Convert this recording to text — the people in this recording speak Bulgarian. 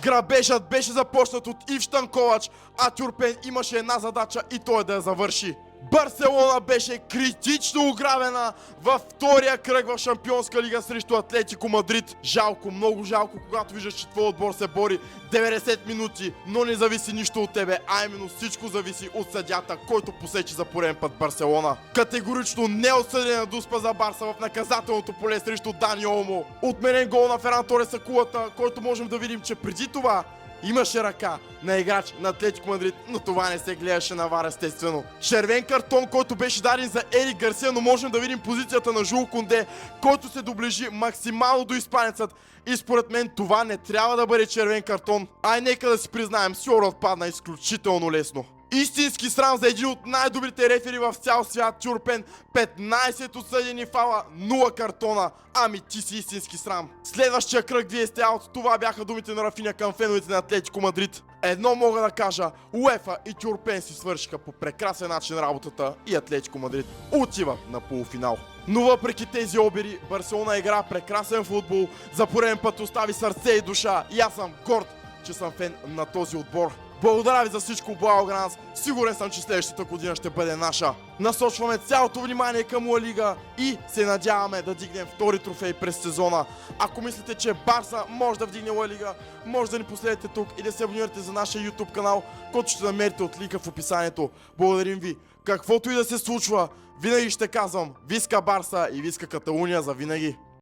Грабежът беше започнат от Ив Штанковач, а Тюрпен имаше една задача и той да я завърши. Барселона беше критично ограбена във втория кръг в Шампионска лига срещу Атлетико Мадрид. Жалко, много жалко, когато виждаш, че твой отбор се бори 90 минути, но не зависи нищо от тебе, а именно всичко зависи от съдята, който посечи за пореден път Барселона. Категорично неосъдена дуспа за Барса в наказателното поле срещу Дани Олмо. Отменен гол на Феран Торес Акулата, който можем да видим, че преди това имаше ръка на играч на Атлетико Мадрид, но това не се гледаше на ВАР, естествено. Червен картон, който беше даден за Ерик Гарсия, но можем да видим позицията на Жул Конде, който се доближи максимално до испанецът. И според мен това не трябва да бъде червен картон. Ай, нека да си признаем, Сьор отпадна изключително лесно. Истински срам за един от най-добрите рефери в цял свят, Тюрпен. 15 осъдени фала, 0 картона. Ами ти си истински срам. Следващия кръг вие сте аут. Това бяха думите на Рафиня към феновете на Атлетико Мадрид. Едно мога да кажа, УЕФА и Тюрпен си свършиха по прекрасен начин работата и Атлетико Мадрид отива на полуфинал. Но въпреки тези обири, Барселона игра прекрасен футбол, за пореден път остави сърце и душа и аз съм горд, че съм фен на този отбор. Благодаря ви за всичко, Блаугранс. Сигурен съм, че следващата година ще бъде наша. Насочваме цялото внимание към Ла Лига и се надяваме да дигнем втори трофей през сезона. Ако мислите, че Барса може да вдигне Ла Лига, може да ни последвате тук и да се абонирате за нашия YouTube канал, който ще намерите от линка в описанието. Благодарим ви. Каквото и да се случва, винаги ще казвам: Виска Барса и Виска Каталуния за винаги.